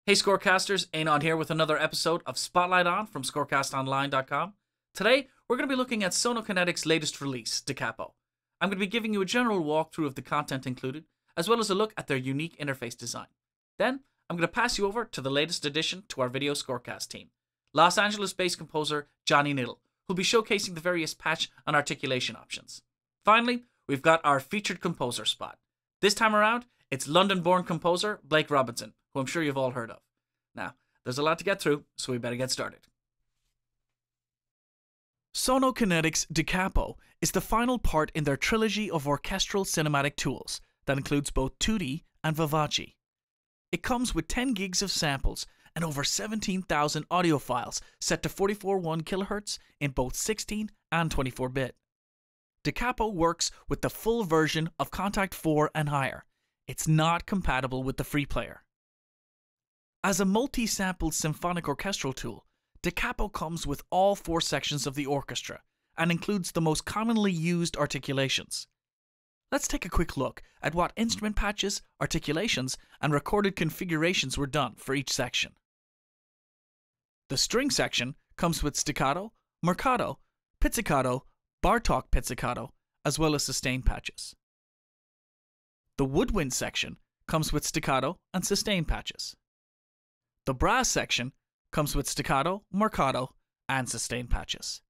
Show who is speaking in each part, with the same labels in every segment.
Speaker 1: Hey Scorecasters, Eanan here with another episode of Spotlight On from scorecastonline.com. Today, we're going to be looking at Sonokinetic's latest release, Capo. I'm going to be giving you a general walkthrough of the content included, as well as a look at their unique interface design. Then, I'm going to pass you over to the latest addition to our video scorecast team, Los Angeles-based composer Johnny Niddle, who'll be showcasing the various patch and articulation options. Finally, we've got our featured composer spot. This time around, it's London-born composer Blake Robinson, who I'm sure you've all heard of. Now, there's a lot to get through, so we better get started. Sonokinetic's Capo is the final part in their trilogy of orchestral cinematic tools that includes both Tutti and Vivace. It comes with 10 gigs of samples and over 17,000 audio files set to 44.1 kHz in both 16 and 24-bit. Capo works with the full version of Kontakt 4 and higher. It's not compatible with the free player. As a multi-sampled symphonic orchestral tool, Capo comes with all 4 sections of the orchestra and includes the most commonly used articulations. Let's take a quick look at what instrument patches, articulations, and recorded configurations were done for each section. The string section comes with staccato, marcato, pizzicato, Bartók pizzicato, as well as sustain patches. The woodwind section comes with staccato and sustain patches. The brass section comes with staccato, marcato, and sustain patches.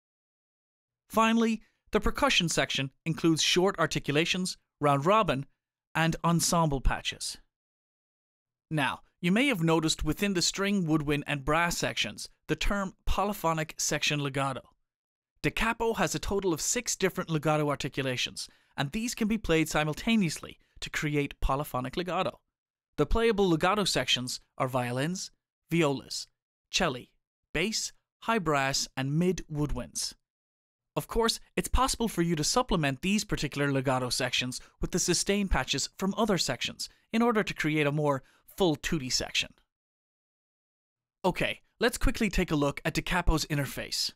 Speaker 1: Finally, the percussion section includes short articulations, round robin, and ensemble patches. Now, you may have noticed within the string, woodwind, and brass sections the term polyphonic section legato. Capo has a total of 6 different legato articulations, and these can be played simultaneously to create polyphonic legato. The playable legato sections are violins, violas, celli, bass, high brass, and mid woodwinds. Of course, it's possible for you to supplement these particular legato sections with the sustain patches from other sections in order to create a more full tutti section. Okay, let's quickly take a look at Capo's interface.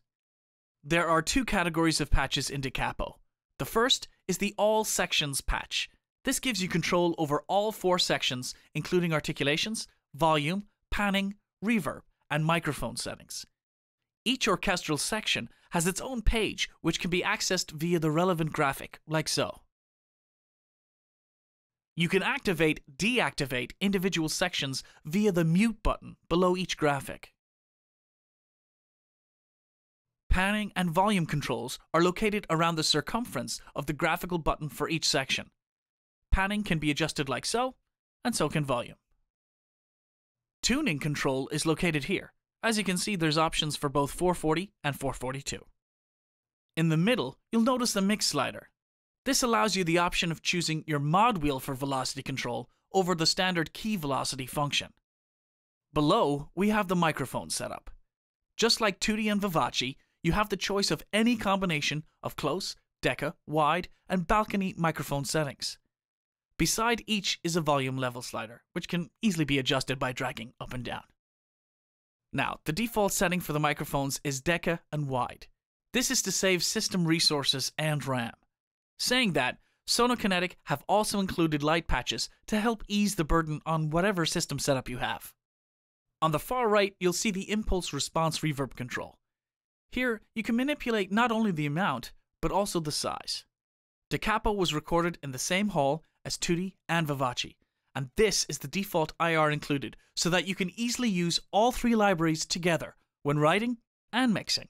Speaker 1: There are 2 categories of patches in Capo. The first is the All Sections patch. This gives you control over all 4 sections, including articulations, volume, panning, reverb, and microphone settings. Each orchestral section has its own page, which can be accessed via the relevant graphic, like so. You can deactivate individual sections via the mute button below each graphic. Panning and volume controls are located around the circumference of the graphical button for each section. Panning can be adjusted like so, and so can volume. Tuning control is located here. As you can see, there's options for both 440 and 442. In the middle, you'll notice the mix slider. This allows you the option of choosing your mod wheel for velocity control over the standard key velocity function. Below, we have the microphone setup. Just like Tutti and Vivace, you have the choice of any combination of close, deca, wide, and balcony microphone settings. Beside each is a volume level slider, which can easily be adjusted by dragging up and down. Now, the default setting for the microphones is deca and wide. This is to save system resources and RAM. Saying that, Sonokinetic have also included light patches to help ease the burden on whatever system setup you have. On the far right, you'll see the impulse response reverb control. Here, you can manipulate not only the amount, but also the size. Capo was recorded in the same hall as Tutti and Vivace, and this is the default IR included so that you can easily use all 3 libraries together when writing and mixing.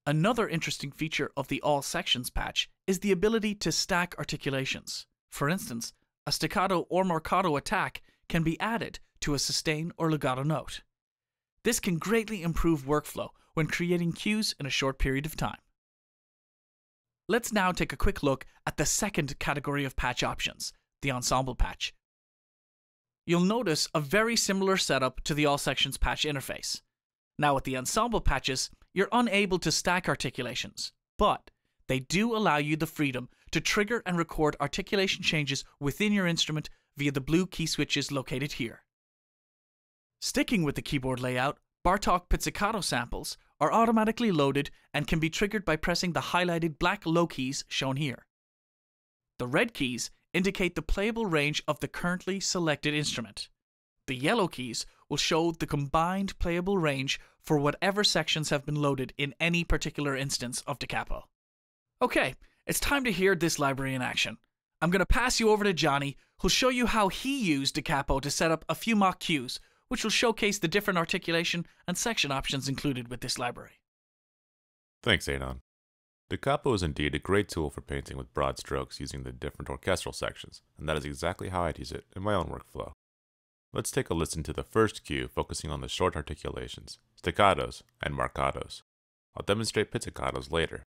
Speaker 1: Another interesting feature of the All Sections patch is the ability to stack articulations. For instance, a staccato or marcato attack can be added to a sustain or legato note. This can greatly improve workflow when creating cues in a short period of time. Let's now take a quick look at the second category of patch options, the ensemble patch. You'll notice a very similar setup to the All Sections patch interface. Now with the ensemble patches, you're unable to stack articulations, but they do allow you the freedom to trigger and record articulation changes within your instrument via the blue key switches located here. Sticking with the keyboard layout, Bartók pizzicato samples are automatically loaded and can be triggered by pressing the highlighted black low keys shown here. The red keys indicate the playable range of the currently selected instrument. The yellow keys will show the combined playable range for whatever sections have been loaded in any particular instance of the Capo. Okay, it's time to hear this library in action. I'm going to pass you over to Johnny, who'll show you how he used the Capo to set up a few mock cues, which will showcase the different articulation and section options included with this library.
Speaker 2: Thanks, Eanan. The Capo is indeed a great tool for painting with broad strokes using the different orchestral sections, and that is exactly how I'd use it in my own workflow. Let's take a listen to the first cue focusing on the short articulations, staccatos, and marcatos. I'll demonstrate pizzicatos later.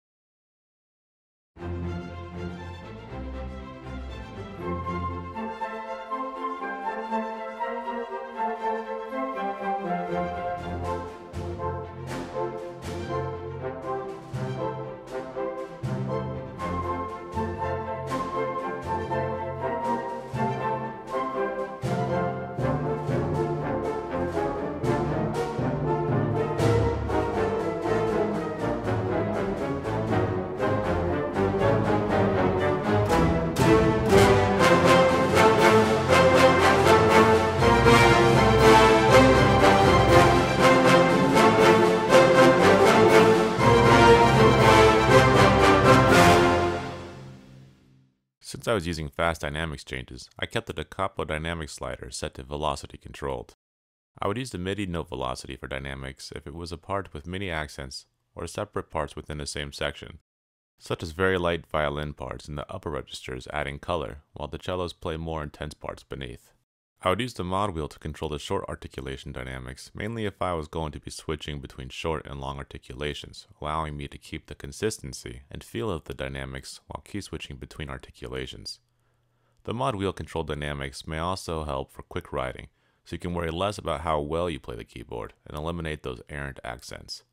Speaker 2: Since I was using fast dynamics changes, I kept the Capo dynamic slider set to velocity controlled. I would use the MIDI note velocity for dynamics if it was a part with many accents or separate parts within the same section, such as very light violin parts in the upper registers adding color, while the cellos play more intense parts beneath. I would use the mod wheel to control the short articulation dynamics, mainly if I was going to be switching between short and long articulations, allowing me to keep the consistency and feel of the dynamics while key switching between articulations. The mod wheel control dynamics may also help for quick writing, so you can worry less about how well you play the keyboard and eliminate those errant accents.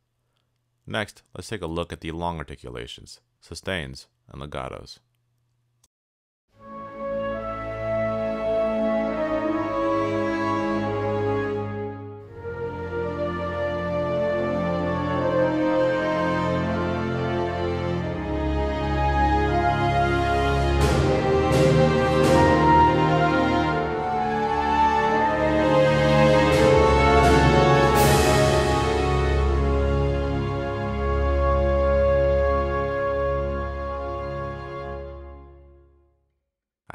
Speaker 2: Next, let's take a look at the long articulations, sustains, and legatos.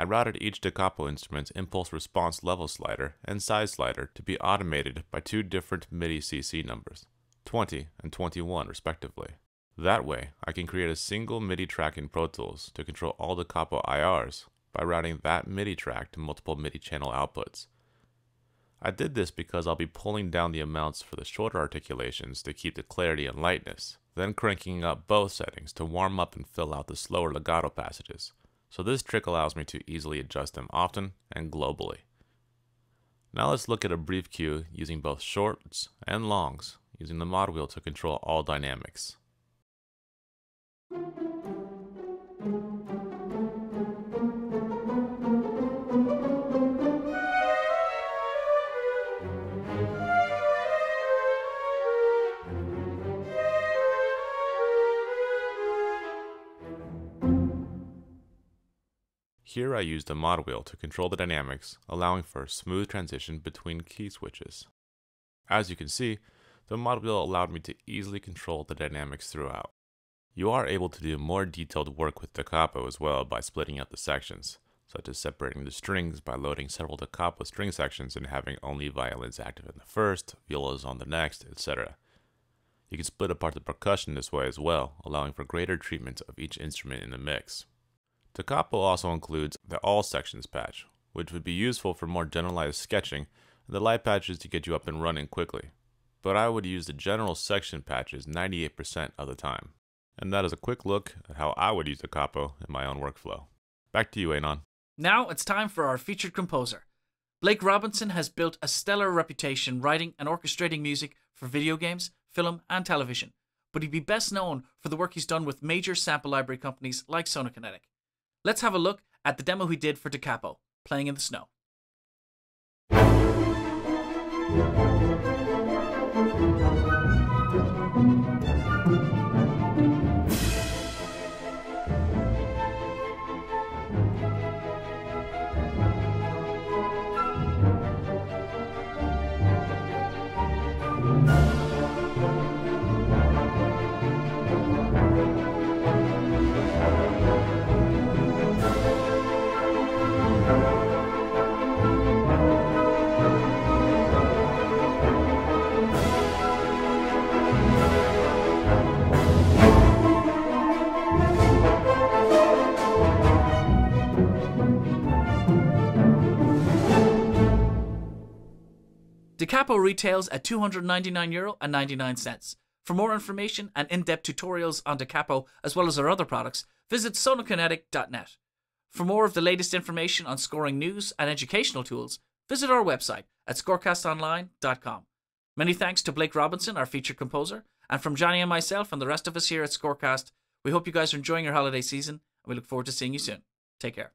Speaker 2: I routed each Da Capo instrument's impulse response level slider and size slider to be automated by two different MIDI CC numbers, 20 and 21 respectively. That way, I can create a single MIDI track in Pro Tools to control all Da Capo IRs by routing that MIDI track to multiple MIDI channel outputs. I did this because I'll be pulling down the amounts for the shorter articulations to keep the clarity and lightness, then cranking up both settings to warm up and fill out the slower legato passages. So this trick allows me to easily adjust them often and globally. Now let's look at a brief cue using both shorts and longs, using the mod wheel to control all dynamics. Here I used the mod wheel to control the dynamics, allowing for a smooth transition between key switches. As you can see, the mod wheel allowed me to easily control the dynamics throughout. You are able to do more detailed work with Da Capo as well by splitting out the sections, such as separating the strings by loading several Da Capo string sections and having only violins active in the first, violas on the next, etc. You can split apart the percussion this way as well, allowing for greater treatment of each instrument in the mix. Da Capo also includes the All Sections patch, which would be useful for more generalized sketching, and the light patches to get you up and running quickly. But I would use the general section patches 98% of the time. And that is a quick look at how I would use Da Capo in my own workflow. Back to you, Eanan.
Speaker 1: Now it's time for our featured composer. Blake Robinson has built a stellar reputation writing and orchestrating music for video games, film, and television, but he'd be best known for the work he's done with major sample library companies like Sonokinetic. Let's have a look at the demo he did for Da Capo, Playing in the Snow. The Capo retails at €299.99. For more information and in-depth tutorials on the Capo as well as our other products, visit sonokinetic.net. For more of the latest information on scoring news and educational tools, visit our website at scorecastonline.com. Many thanks to Blake Robinson, our featured composer, and from Johnny and myself and the rest of us here at Scorecast, we hope you guys are enjoying your holiday season, and we look forward to seeing you soon. Take care.